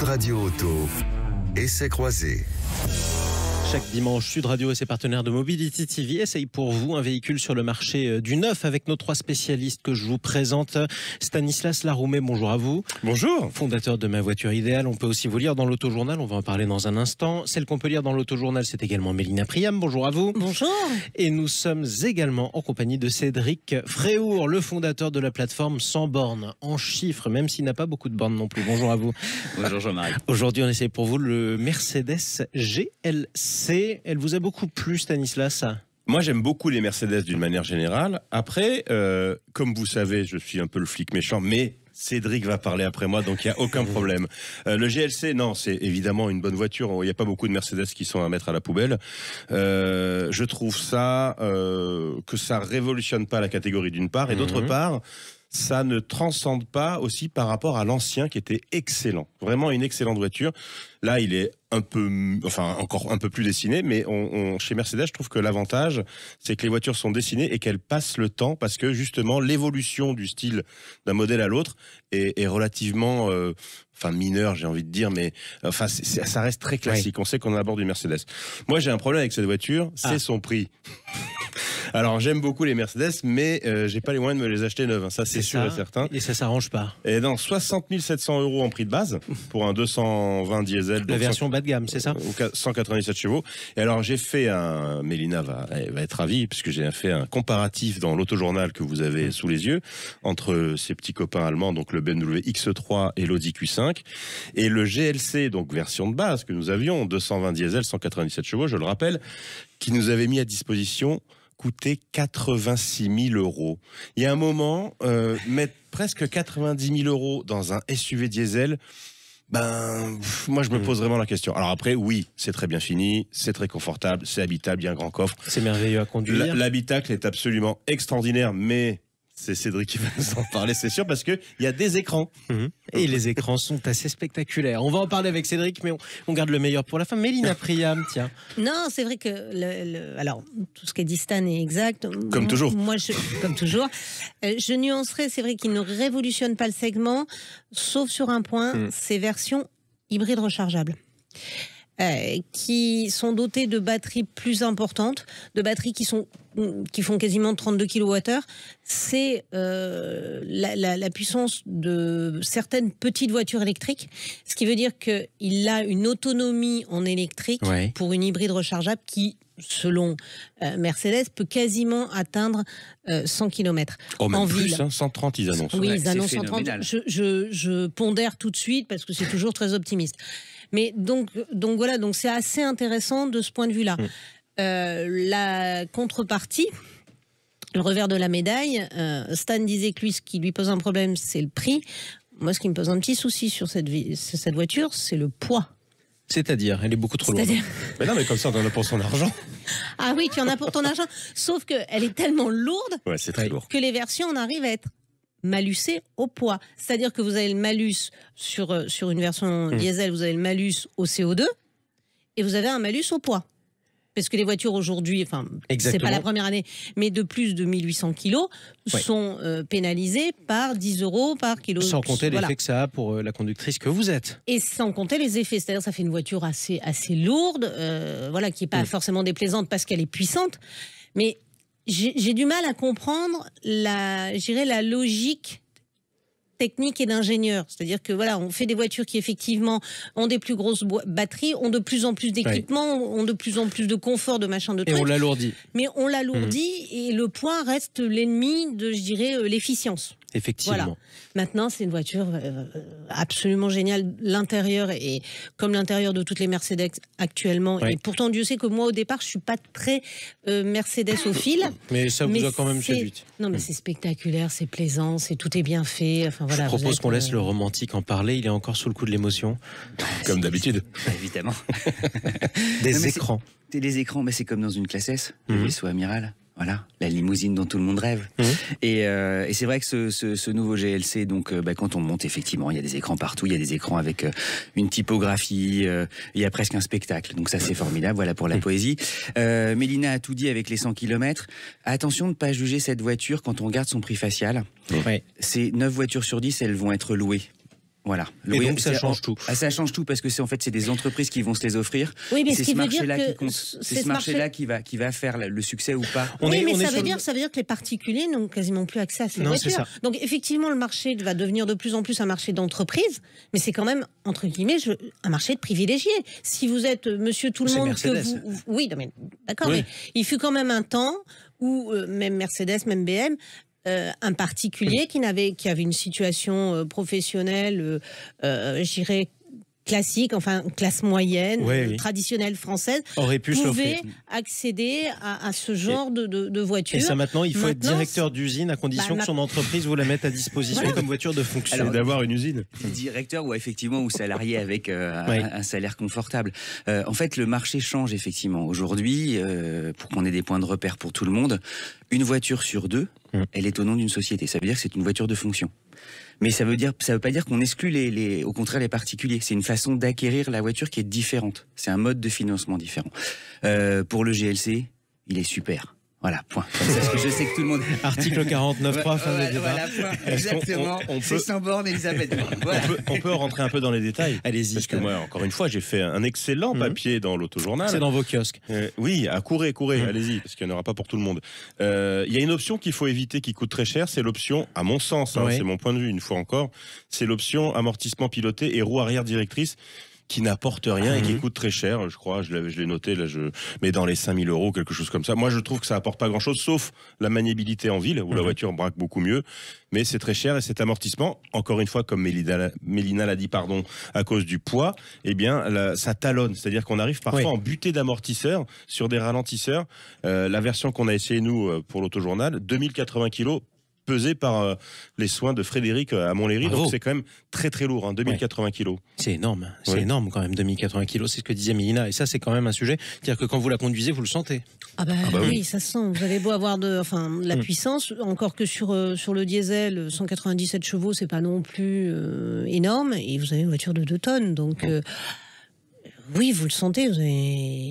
Sud Radio Auto, essai croisé. Chaque dimanche, Sud Radio et ses partenaires de Mobility TV essayent pour vous un véhicule sur le marché du neuf avec nos trois spécialistes que je vous présente. Stanislas Laroumet, bonjour à vous. Bonjour. Fondateur de Ma Voiture Idéale. On peut aussi vous lire dans l'Autojournal, on va en parler dans un instant. Celle qu'on peut lire dans l'Autojournal, c'est également Mélina Priam, bonjour à vous. Bonjour. Et nous sommes également en compagnie de Cédric Fréhour, le fondateur de la plateforme Sans Bornes, en chiffres, même s'il n'a pas beaucoup de bornes non plus. Bonjour à vous. Bonjour Jean-Marie. Aujourd'hui, on essaie pour vous le Mercedes GLC. Elle vous a beaucoup plu, Stanislas ? Moi, j'aime beaucoup les Mercedes d'une manière générale. Après, comme vous savez, je suis un peu le flic méchant, mais Cédric va parler après moi, donc il n'y a aucun problème. Le GLC, non, c'est évidemment une bonne voiture. Il n'y a pas beaucoup de Mercedes qui sont à mettre à la poubelle. Je trouve ça que ça révolutionne pas la catégorie d'une part, et d'autre part, ça ne transcende pas aussi par rapport à l'ancien qui était excellent. Vraiment une excellente voiture. Là, il est encore un peu plus dessiné, mais chez Mercedes, je trouve que l'avantage, c'est que les voitures sont dessinées et qu'elles passent le temps parce que justement, l'évolution du style d'un modèle à l'autre est relativement, mineure, j'ai envie de dire, mais ça reste très classique. Oui. On sait qu'on est à bord d'une Mercedes. Moi, j'ai un problème avec cette voiture, c'est son prix. Alors, j'aime beaucoup les Mercedes, mais j'ai pas les moyens de me les acheter neuves. Ça, c'est sûr et certain. Et ça s'arrange pas. Et dans 60 700 € en prix de base pour un 220 diesel. La version bas de gamme, c'est ça ? 197 chevaux. Et alors, j'ai fait Mélina va être ravie, puisque j'ai fait un comparatif dans l'Autojournal que vous avez sous les yeux entre ces petits copains allemands, donc le BMW X3 et l'Audi Q5, et le GLC, donc version de base que nous avions, 220 diesel, 197 chevaux, je le rappelle, qui nous avait mis à disposition coûtait 86 000 €. Il y a un moment, mettre presque 90 000 € dans un SUV diesel, moi je me pose vraiment la question. Alors après, oui, c'est très bien fini, c'est très confortable, c'est habitable, il y a un grand coffre. C'est merveilleux à conduire. L'habitacle est absolument extraordinaire, mais c'est Cédric qui va nous en parler, c'est sûr, parce qu'il y a des écrans. Et les écrans sont assez spectaculaires. On va en parler avec Cédric, mais on garde le meilleur pour la fin. Mélina Priam, tiens. Non, c'est vrai que alors, tout ce qu'a dit Stan est exact. Comme toujours. Moi, comme toujours. Je nuancerais, c'est vrai qu'il ne révolutionne pas le segment, sauf sur un point, ces versions hybrides rechargeables. Qui sont dotées de batteries plus importantes, de batteries qui font quasiment 32 kWh. C'est la puissance de certaines petites voitures électriques, ce qui veut dire qu'il a une autonomie en électrique pour une hybride rechargeable qui, selon Mercedes, peut quasiment atteindre 100 km en ville. 130, ils annoncent. Oui, ils annoncent 130. Je pondère tout de suite parce que c'est toujours très optimiste. Mais donc voilà, donc c'est assez intéressant de ce point de vue-là. La contrepartie, le revers de la médaille, Stan disait que lui, ce qui lui pose un problème, c'est le prix. Moi, ce qui me pose un petit souci sur cette voiture, c'est le poids. C'est-à-dire, elle est beaucoup trop lourde. Mais non, mais comme ça, on en a pour son argent. Ah oui, tu en as pour ton argent. Sauf qu'elle est tellement lourde c'est très lourd. Que les versions, on arrive à être malusé au poids. C'est-à-dire que vous avez le malus sur une version diesel, vous avez le malus au CO2 et vous avez un malus au poids. Parce que les voitures aujourd'hui, c'est pas la première année, mais de plus de 1800 kilos sont pénalisées par 10 € par kilo. Sans compter l'effet que ça a pour la conductrice que vous êtes. Et sans compter les effets. C'est-à-dire que ça fait une voiture assez lourde, qui n'est pas forcément déplaisante parce qu'elle est puissante. Mais j'ai du mal à comprendre la logique technique et d'ingénieur. C'est-à-dire que on fait des voitures qui effectivement ont des plus grosses batteries, ont de plus en plus d'équipements, ont de plus en plus de confort, de machin, de trucs. Et on l'alourdit. Mais on l'alourdit et le poids reste l'ennemi de, l'efficience. Effectivement. Voilà. Maintenant, c'est une voiture absolument géniale. L'intérieur est comme l'intérieur de toutes les Mercedes actuellement. Et pourtant, Dieu sait que moi, au départ, je suis pas très Mercedes-ophile. Mais ça vous a quand même séduit. Non, mais c'est spectaculaire, c'est plaisant, tout est bien fait. Je propose qu'on laisse le romantique en parler. Il est encore sous le coup de l'émotion. Comme d'habitude. Évidemment. Des écrans. Les écrans, mais c'est comme dans une classe S, le vaisseau amiral. Voilà, la limousine dont tout le monde rêve. Et c'est vrai que ce nouveau GLC, donc, quand on monte, effectivement, il y a des écrans partout, il y a des écrans avec une typographie, il y a presque un spectacle. Donc ça, c'est formidable, voilà, pour la poésie. Mélina a tout dit avec les 100 km. Attention de ne pas juger cette voiture quand on regarde son prix facial. C'est 9 voitures sur 10, elles vont être louées. Voilà. Et donc ça change tout. Ça change tout parce que c'est des entreprises qui vont se les offrir. Oui, mais c'est ce qui ce veut dire marché-là que qui compte. C'est ce marché-là qui va faire le succès ou pas. Ça veut dire que les particuliers n'ont quasiment plus accès à ces voitures. Donc effectivement, le marché va devenir de plus en plus un marché d'entreprise, mais c'est quand même, entre guillemets, un marché de privilégiés. Si vous êtes monsieur tout le monde... Oui, d'accord, mais il fut quand même un temps où même Mercedes, même BM... un particulier qui avait une situation professionnelle, je dirais classique, enfin classe moyenne, traditionnelle française, pouvait accéder à ce genre de voiture. Et ça maintenant, il faut être directeur d'usine à condition que son entreprise vous la mette à disposition comme voiture de fonction. Alors d'avoir une usine. Directeur ou salarié avec un salaire confortable. En fait, le marché change effectivement. Aujourd'hui, pour qu'on ait des points de repère pour tout le monde, une voiture sur deux, elle est au nom d'une société. Ça veut dire que c'est une voiture de fonction. Mais ça veut pas dire qu'on exclut au contraire les particuliers. C'est une façon d'acquérir la voiture qui est différente. C'est un mode de financement différent. Pour le GLC, il est super. Voilà, point. Parce que je sais que tout le monde... Article 49.3, fin de débat. Voilà, point. Exactement. C'est sans borne, Elisabeth. Voilà. On peut rentrer un peu dans les détails. Allez-y. Parce que moi, encore une fois, j'ai fait un excellent papier dans l'Autojournal. C'est dans vos kiosques. Oui, courez, allez-y, parce qu'il n'y en aura pas pour tout le monde. Il y a une option qu'il faut éviter qui coûte très cher, c'est l'option, à mon sens, c'est mon point de vue une fois encore, c'est l'option amortissement piloté et roue arrière directrice, qui n'apporte rien et qui coûte très cher, je crois, je l'ai noté, là, mais dans les 5 000 €, quelque chose comme ça. Moi, je trouve que ça apporte pas grand chose, sauf la maniabilité en ville, où la voiture braque beaucoup mieux, mais c'est très cher, et cet amortissement, encore une fois, comme Mélina l'a dit, à cause du poids, eh bien, ça talonne, c'est-à-dire qu'on arrive parfois en butée d'amortisseur sur des ralentisseurs. La version qu'on a essayé, nous, pour l'Autojournal, 2080 kg, pesé par les soins de Frédéric à Montlhéry. Donc c'est quand même très très lourd, 2080 kilos. C'est énorme, énorme quand même, 2080 kilos, c'est ce que disait Mélina. Et ça, c'est quand même un sujet, c'est-à-dire que quand vous la conduisez, vous le sentez. Oui, ça se sent. Vous avez beau avoir la puissance, encore que sur le diesel, 197 chevaux, c'est pas non plus énorme, et vous avez une voiture de 2 tonnes, donc... Oui, vous le sentez.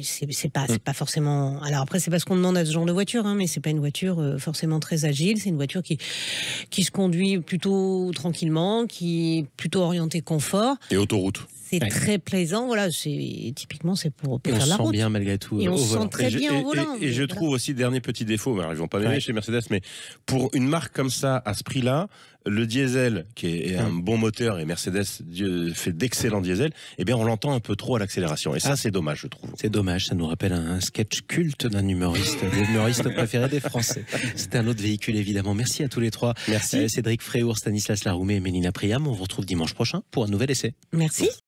C'est pas forcément. Alors après, c'est pas ce qu'on demande à ce genre de voiture, mais c'est pas une voiture forcément très agile. C'est une voiture qui se conduit plutôt tranquillement, qui est plutôt orientée confort. Et autoroute. C'est très plaisant. Voilà, typiquement c'est pour faire la route. On se sent bien malgré tout. Et on se sent très bien au volant. Et je trouve aussi, dernier petit défaut, ils vont pas m'aimer chez Mercedes, mais pour une marque comme ça, à ce prix-là, le diesel, qui est un bon moteur, et Mercedes fait d'excellents diesels, eh bien on l'entend un peu trop à l'accélération. Et ça, c'est dommage, je trouve. C'est dommage, ça nous rappelle un sketch culte d'un humoriste, l'humoriste préféré des Français. C'était un autre véhicule, évidemment. Merci à tous les trois. Merci. Cédric Fréour, Stanislas Laroumé et Mélina Priam. On vous retrouve dimanche prochain pour un nouvel essai. Merci.